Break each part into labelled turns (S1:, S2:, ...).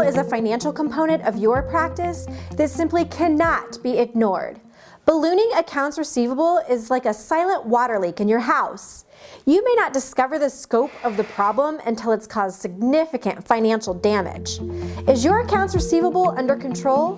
S1: is a financial component of your practice that simply cannot be ignored. Ballooning accounts receivable is like a silent water leak in your house. You may not discover the scope of the problem until it's caused significant financial damage. Is your accounts receivable under control?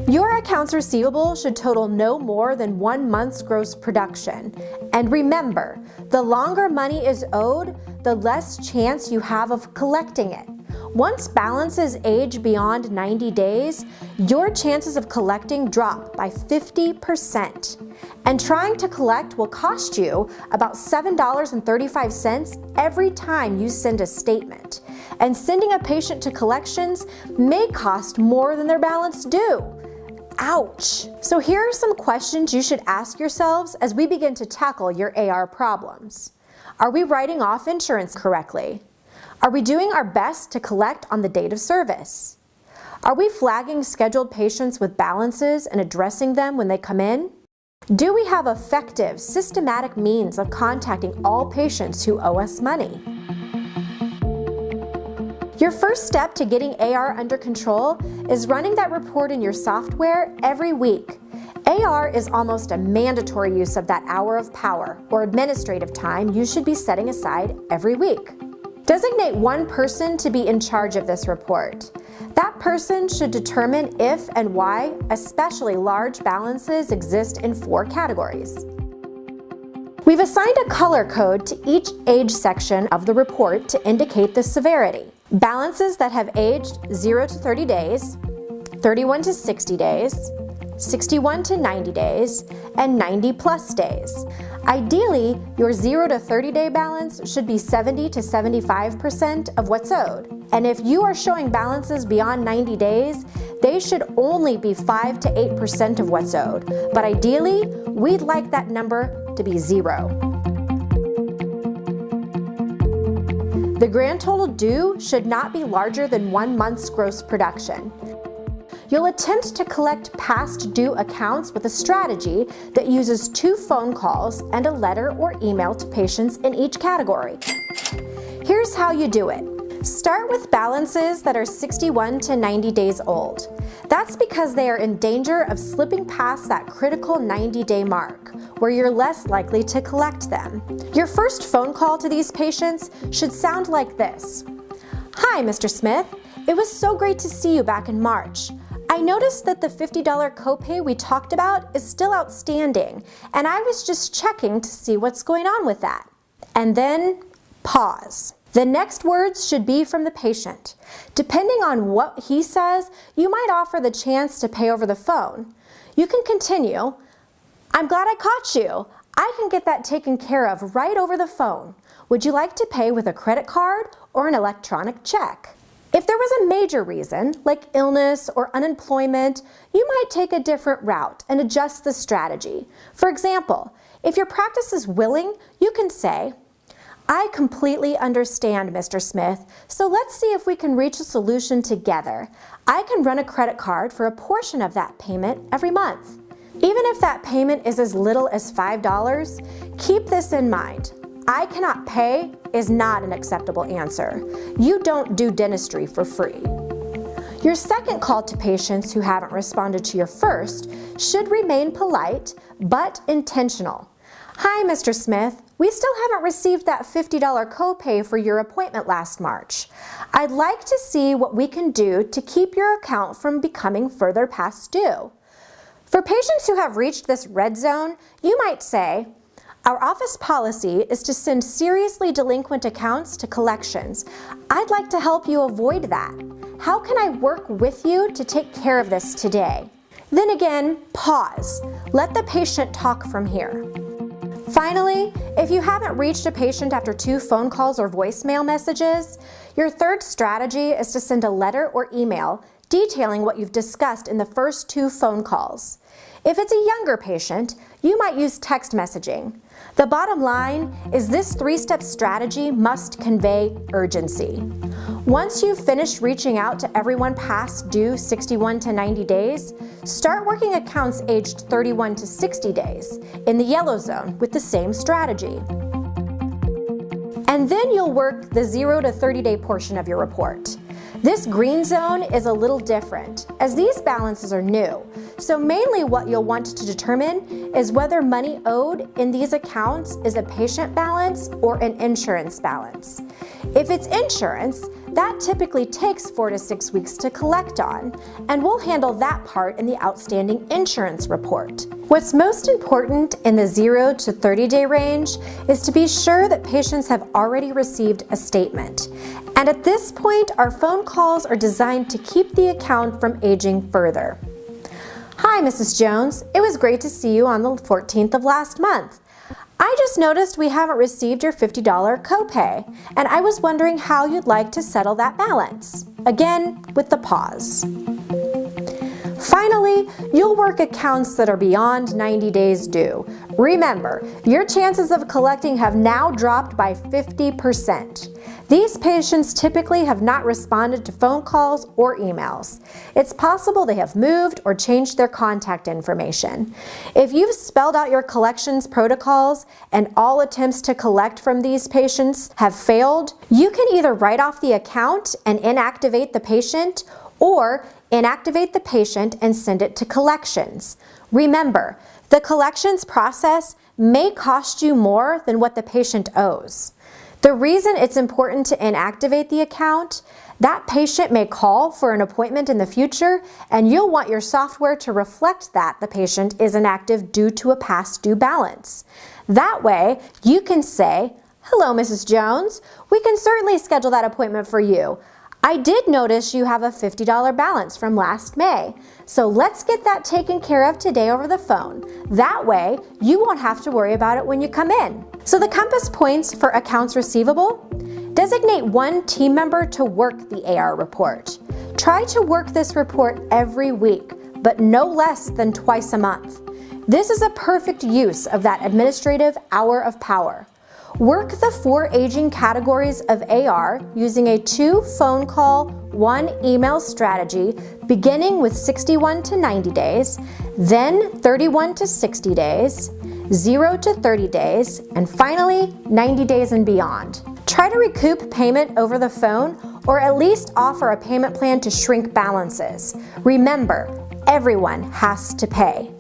S1: Your accounts receivable should total no more than 1 month's gross production. And remember, the longer money is owed, the less chance you have of collecting it. Once balances age beyond 90 days, your chances of collecting drop by 50%. And trying to collect will cost you about $7.35 every time you send a statement. And sending a patient to collections may cost more than their balance due. Ouch! So here are some questions you should ask yourselves as we begin to tackle your AR problems. Are we writing off insurance correctly? Are we doing our best to collect on the date of service? Are we flagging scheduled patients with balances and addressing them when they come in? Do we have effective, systematic means of contacting all patients who owe us money? Your first step to getting AR under control is running that report in your software every week. AR is almost a mandatory use of that hour of power or administrative time you should be setting aside every week. Designate one person to be in charge of this report. That person should determine if and why especially large balances exist in 4 categories. We've assigned a color code to each age section of the report to indicate the severity. Balances that have aged 0 to 30 days, 31 to 60 days, 61 to 90 days, and 90 plus days. Ideally, your 0 to 30 day balance should be 70 to 75% of what's owed. And if you are showing balances beyond 90 days, they should only be 5 to 8% of what's owed. But ideally, we'd like that number to be 0. The grand total due should not be larger than 1 month's gross production. You'll attempt to collect past due accounts with a strategy that uses 2 phone calls and a letter or email to patients in each category. Here's how you do it. Start with balances that are 61 to 90 days old. That's because they are in danger of slipping past that critical 90-day mark, where you're less likely to collect them. Your first phone call to these patients should sound like this. Hi, Mr. Smith. It was so great to see you back in March. I noticed that the $50 copay we talked about is still outstanding, and I was just checking to see what's going on with that. And then pause. The next words should be from the patient. Depending on what he says, you might offer the chance to pay over the phone. You can continue. I'm glad I caught you. I can get that taken care of right over the phone. Would you like to pay with a credit card or an electronic check? If there was a major reason, like illness or unemployment, you might take a different route and adjust the strategy. For example, if your practice is willing, you can say, I completely understand, Mr. Smith, so let's see if we can reach a solution together. I can run a credit card for a portion of that payment every month. Even if that payment is as little as $5, keep this in mind. I cannot pay is not an acceptable answer. You don't do dentistry for free. Your second call to patients who haven't responded to your first should remain polite but intentional. Hi, Mr. Smith. We still haven't received that $50 copay for your appointment last March. I'd like to see what we can do to keep your account from becoming further past due. For patients who have reached this red zone, you might say, our office policy is to send seriously delinquent accounts to collections. I'd like to help you avoid that. How can I work with you to take care of this today? Then again, pause. Let the patient talk from here. Finally, if you haven't reached a patient after 2 phone calls or voicemail messages, your third strategy is to send a letter or email detailing what you've discussed in the first 2 phone calls. If it's a younger patient, you might use text messaging. The bottom line is this 3-step strategy must convey urgency. Once you've finished reaching out to everyone past due 61 to 90 days, start working accounts aged 31 to 60 days in the yellow zone with the same strategy. And then you'll work the 0 to 30 day portion of your report. This green zone is a little different, as these balances are new. So mainly what you'll want to determine is whether money owed in these accounts is a patient balance or an insurance balance. If it's insurance, that typically takes 4 to 6 weeks to collect on, and we'll handle that part in the outstanding insurance report. What's most important in the 0 to 30-day range is to be sure that patients have already received a statement. And at this point, our phone calls are designed to keep the account from aging further. Hi, Mrs. Jones. It was great to see you on the 14th of last month. I just noticed we haven't received your $50 copay, and I was wondering how you'd like to settle that balance. Again, with the pause. Finally, you'll work accounts that are beyond 90 days due. Remember, your chances of collecting have now dropped by 50%. These patients typically have not responded to phone calls or emails. It's possible they have moved or changed their contact information. If you've spelled out your collections protocols and all attempts to collect from these patients have failed, you can either write off the account and inactivate the patient, or inactivate the patient and send it to collections. Remember, the collections process may cost you more than what the patient owes. The reason it's important to inactivate the account, that patient may call for an appointment in the future, and you'll want your software to reflect that the patient is inactive due to a past due balance. That way, you can say, "Hello, Mrs. Jones. We can certainly schedule that appointment for you. I did notice you have a $50 balance from last May, so let's get that taken care of today over the phone. That way, you won't have to worry about it when you come in." So the compass points for accounts receivable: designate one team member to work the AR report. Try to work this report every week, but no less than twice a month. This is a perfect use of that administrative hour of power. Work the 4 aging categories of AR using a 2 phone call, 1 email strategy, beginning with 61 to 90 days, then 31 to 60 days, 0 to 30 days, and finally 90 days and beyond. Try to recoup payment over the phone, or at least offer a payment plan to shrink balances. Remember, everyone has to pay.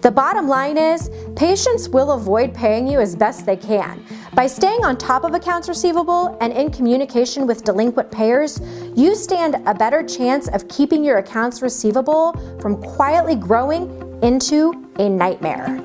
S1: The bottom line is, patients will avoid paying you as best they can. By staying on top of accounts receivable and in communication with delinquent payers, you stand a better chance of keeping your accounts receivable from quietly growing into a nightmare.